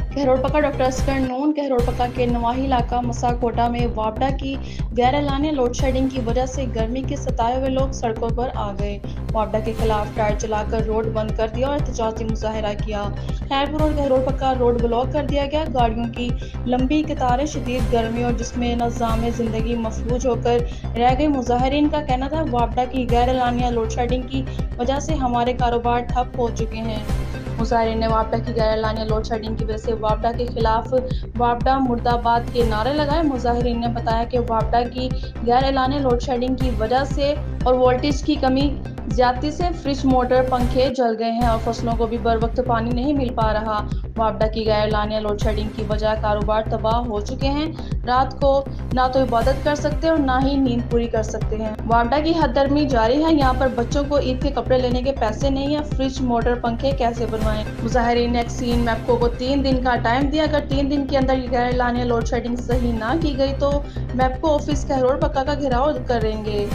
कहरोड़पक्का doctor Asghar नून कहरोड़पक्का के नवाही इलाका मसाकोटा में वापडा की गैर एलानिया लोड शेडिंग की वजह से गर्मी के सताए हुए लोग सड़कों पर आ गए। वापडा के खिलाफ टायर चलाकर रोड बंद कर दिया और एहतजाजी मुजाहरा किया। खैरपुर और कहरोड़पक्का रोड ब्लॉक कर दिया गया। गाड़ियों की लंबी कतारें, शदीद गर्मी और जिसमें नज़ाम जिंदगी मफलूज होकर रह गई। मुजाहिरीन का कहना था वापडा की गैर एलानिया लोड शेडिंग की वजह से हमारे कारोबार ठप हो चुके हैं। मुजाहिरीन ने वापडा की गैर एलानिया लोड शेडिंग की वजह से वापडा के खिलाफ वापडा मुर्दाबाद के नारे लगाए। मुजाहिरीन ने बताया कि वापडा की गैर एलानिया लोड शेडिंग की वजह से और वोल्टेज की कमी ज्यादती से फ्रिज, मोटर, पंखे जल गए हैं और फसलों को भी बर वक्त पानी नहीं मिल पा रहा। वापडा की गैर एलानिया लोड शेडिंग की वजह कारोबार तबाह हो चुके हैं। रात को ना तो इबादत कर सकते और ना ही नींद पूरी कर सकते हैं। वापडा की हददर्मी जारी है। यहाँ पर बच्चों को ईद के कपड़े लेने के पैसे नहीं है। फ्रिज, मोटर, पंखे कैसे बनवाएं? मुजाहिरीन ने एक्सीन मैपको को 3 दिन का टाइम दिया। अगर 3 दिन के अंदर गैर एलानिया लोड शेडिंग सही ना की गई तो मैपको ऑफिस कहरोड़पक्का का घेराव करेंगे।